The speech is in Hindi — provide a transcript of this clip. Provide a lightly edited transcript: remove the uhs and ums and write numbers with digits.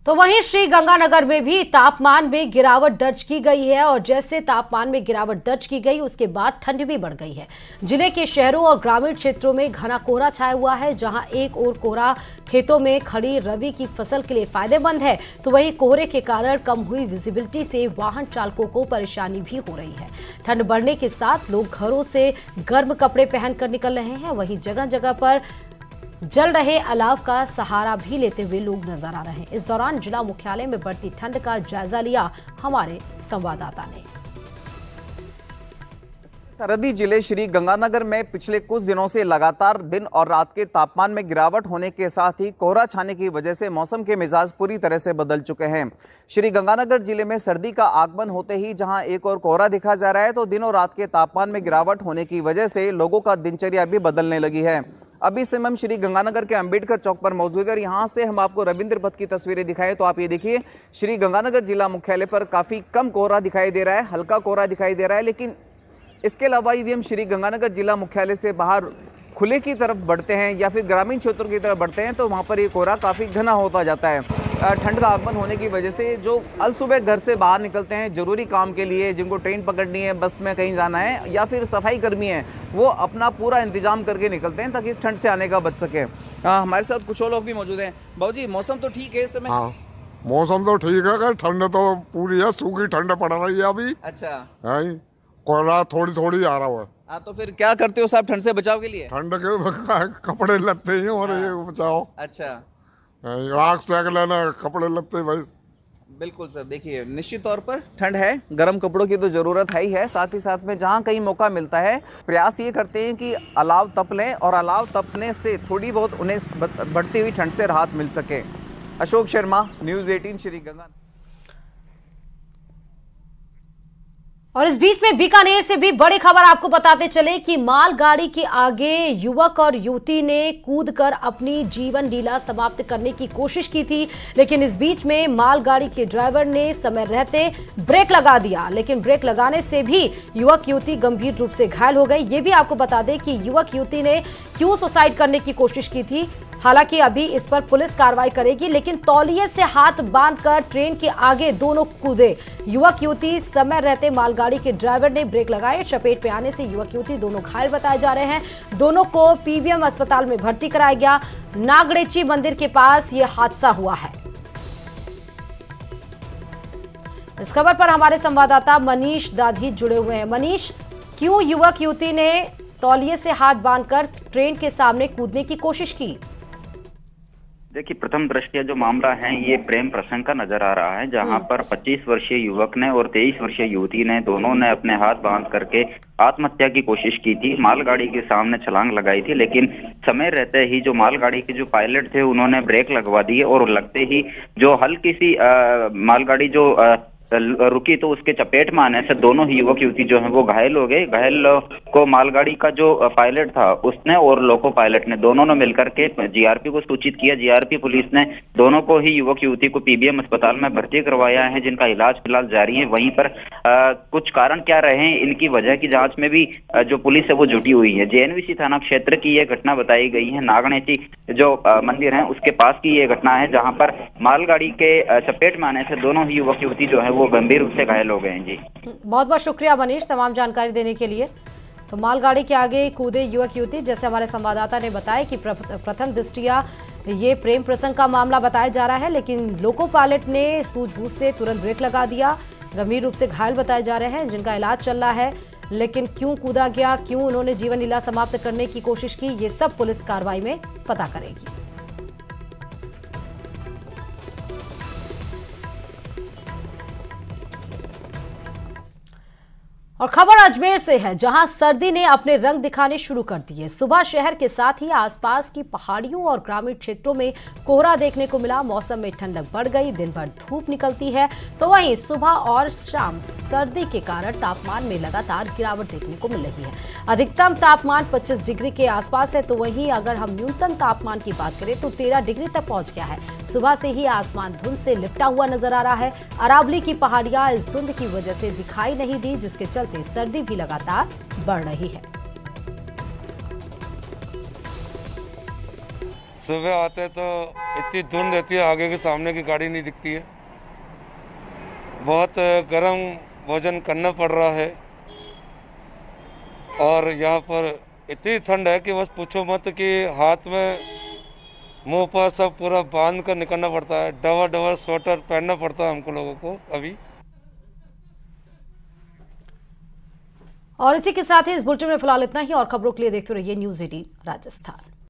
तो वहीं श्री गंगानगर में भी तापमान में गिरावट दर्ज की गई है और जैसे तापमान में गिरावट दर्ज की गई उसके बाद ठंड भी बढ़ गई है। जिले के शहरों और ग्रामीण क्षेत्रों में घना कोहरा छाया हुआ है। जहां एक ओर कोहरा खेतों में खड़ी रबी की फसल के लिए फायदेमंद है, तो वहीं कोहरे के कारण कम हुई विजिबिलिटी से वाहन चालकों को परेशानी भी हो रही है। ठंड बढ़ने के साथ लोग घरों से गर्म कपड़े पहनकर निकल रहे हैं। वहीं जगह जगह पर जल रहे अलाव का सहारा भी लेते हुए लोग नजर आ रहे हैं। इस दौरान जिला मुख्यालय में बढ़ती ठंड का जायजा लिया हमारे संवाददाता ने। सरहदी जिले श्री गंगानगर में पिछले कुछ दिनों से लगातार दिन और रात के तापमान में गिरावट होने के साथ ही कोहरा छाने की वजह से मौसम के मिजाज पूरी तरह से बदल चुके हैं। श्री गंगानगर जिले में सर्दी का आगमन होते ही जहां एक और कोहरा दिखा जा रहा है, तो दिन और रात के तापमान में गिरावट होने की वजह से लोगों का दिनचर्या भी बदलने लगी है। अभी समय हम श्री गंगानगर के अंबेडकर चौक पर मौजूद है। यहाँ से हम आपको रविंद्र पथ की तस्वीरें दिखाएं तो आप ये देखिए, श्री गंगानगर जिला मुख्यालय पर काफी कम कोहरा दिखाई दे रहा है, हल्का कोहरा दिखाई दे रहा है। लेकिन इसके अलावा यदि हम श्री गंगानगर जिला मुख्यालय से बाहर खुले की तरफ बढ़ते हैं या फिर ग्रामीण क्षेत्रों की तरफ बढ़ते हैं, तो वहाँ पर ये कोहरा काफ़ी घना होता जाता है। ठंड का आगमन होने की वजह से जो अल सुबह घर से बाहर निकलते हैं जरूरी काम के लिए, जिनको ट्रेन पकड़नी है, बस में कहीं जाना है, या फिर सफाई कर्मी है, वो अपना पूरा इंतजाम करके निकलते हैं ताकि इस ठंड से आने का बच सके। हमारे साथ कुछ और लोग भी मौजूद हैं। बाबू जी, मौसम तो ठीक है इस समय? हाँ, मौसम तो ठीक है, ठंड तो पूरी है, सूखी ठंड पड़ रही है अभी। अच्छा, कोहरा थोड़ी थोड़ी आ रहा है। हाँ, तो फिर क्या करते हो साहब ठंड से बचाव के लिए? ठंड के कपड़े लगते हैं और ये बचाओ। अच्छा, आग सेक लेना, कपड़े लगते भाई। बिल्कुल सर, देखिए निश्चित तौर पर ठंड है, गर्म कपड़ों की तो जरूरत है ही है। साथ ही साथ में जहाँ कहीं मौका मिलता है प्रयास ये करते हैं कि अलाव तप लें और अलाव तपने से थोड़ी बहुत उन्हें बढ़ती हुई ठंड से राहत मिल सके। अशोक शर्मा, न्यूज़ 18 श्री गंगा। और इस बीच में बीकानेर से भी बड़ी खबर आपको बताते चले कि मालगाड़ी के आगे युवक और युवती ने कूदकर अपनी जीवन लीला समाप्त करने की कोशिश की थी। लेकिन इस बीच में मालगाड़ी के ड्राइवर ने समय रहते ब्रेक लगा दिया, लेकिन ब्रेक लगाने से भी युवक युवती गंभीर रूप से घायल हो गई। ये भी आपको बता दें कि युवक युवती ने क्यों सुसाइड करने की कोशिश की थी। हालांकि अभी इस पर पुलिस कार्रवाई करेगी, लेकिन तौलिए से हाथ बांधकर ट्रेन के आगे दोनों कूदे युवक युवती। समय रहते मालगाड़ी के ड्राइवर ने ब्रेक लगाए, चपेट में आने से युवक युवती दोनों घायल बताए जा रहे हैं। दोनों को पीबीएम अस्पताल में भर्ती कराया गया। नागड़ेची मंदिर के पास यह हादसा हुआ है। इस खबर पर हमारे संवाददाता मनीष दाधी जुड़े हुए हैं। मनीष, क्यों युवक युवती ने तौलिए से हाथ बांधकर ट्रेन के सामने कूदने की कोशिश की? देखिए, प्रथम दृष्टया जो मामला है ये प्रेम प्रसंग का नजर आ रहा है, जहां पर 25 वर्षीय युवक ने और 23 वर्षीय युवती ने दोनों ने अपने हाथ बांध करके आत्महत्या की कोशिश की थी। मालगाड़ी के सामने छलांग लगाई थी, लेकिन समय रहते ही जो मालगाड़ी के जो पायलट थे उन्होंने ब्रेक लगवा दिए और लगते ही जो हल्की सी मालगाड़ी जो रुकी तो उसके चपेट में आने से दोनों ही युवक युवती जो है वो घायल हो गए। घायल को मालगाड़ी का जो पायलट था उसने और लोको पायलट ने दोनों ने मिलकर के जीआरपी को सूचित किया। जीआरपी पुलिस ने दोनों को ही युवक युवती को पीबीएम अस्पताल में भर्ती करवाया है, जिनका इलाज फिलहाल जारी है। वहीं पर कुछ कारण क्या रहे इनकी वजह की जांच में भी जो पुलिस है वो जुटी हुई है। जेएनवीसी थाना क्षेत्र की यह घटना बताई गई है। नागणेची जो मंदिर है उसके पास की ये घटना है, जहाँ पर मालगाड़ी के चपेट में आने से दोनों ही युवक युवती जो है वो गंभीर रूप से घायल हो गए हैं। जी, बहुत बहुत शुक्रिया मनीष तमाम जानकारी देने के लिए। तो मालगाड़ी के आगे कूदे युवक युवती, जैसे हमारे संवाददाता ने बताया कि प्रथम दृष्टया ये प्रेम प्रसंग का मामला बताया जा रहा है, लेकिन लोको पायलट ने सूझबूझ से तुरंत ब्रेक लगा दिया। गंभीर रूप से घायल बताए जा रहे हैं, जिनका इलाज चल रहा है। लेकिन क्यों कूदा गया, क्यों उन्होंने जीवन लीला समाप्त करने की कोशिश की, ये सब पुलिस कार्रवाई में पता करेगी। और खबर अजमेर से है, जहां सर्दी ने अपने रंग दिखाने शुरू कर दिए। सुबह शहर के साथ ही आसपास की पहाड़ियों और ग्रामीण क्षेत्रों में कोहरा देखने को मिला। मौसम में ठंडक बढ़ गई, दिन भर धूप निकलती है, तो वहीं सुबह और शाम सर्दी के कारण तापमान में लगातार गिरावट देखने को मिल रही है। अधिकतम तापमान 25 डिग्री के आसपास है, तो वहीं अगर हम न्यूनतम तापमान की बात करें तो 13 डिग्री तक पहुंच गया है। सुबह से ही आसमान धुंध से लिपटा हुआ नजर आ रहा है। अरावली की पहाड़ियां इस धुंध की वजह से दिखाई नहीं दी, जिसके चलते सर्दी भी लगातार बढ़ रही है। सुबह आते तो इतनी धुंध रहती है, आगे के सामने की गाड़ी नहीं दिखती है। बहुत गर्म भोजन करना पड़ रहा है और यहाँ पर इतनी ठंड है कि बस पूछो मत कि हाथ में मुंह पर सब पूरा बांध कर निकलना पड़ता है। डबल डबल स्वेटर पहनना पड़ता है हमको लोगों को अभी। और इसी के साथ ही इस बुलेटिन में फिलहाल इतना ही। और खबरों के लिए देखते रहिए न्यूज़ 18 राजस्थान।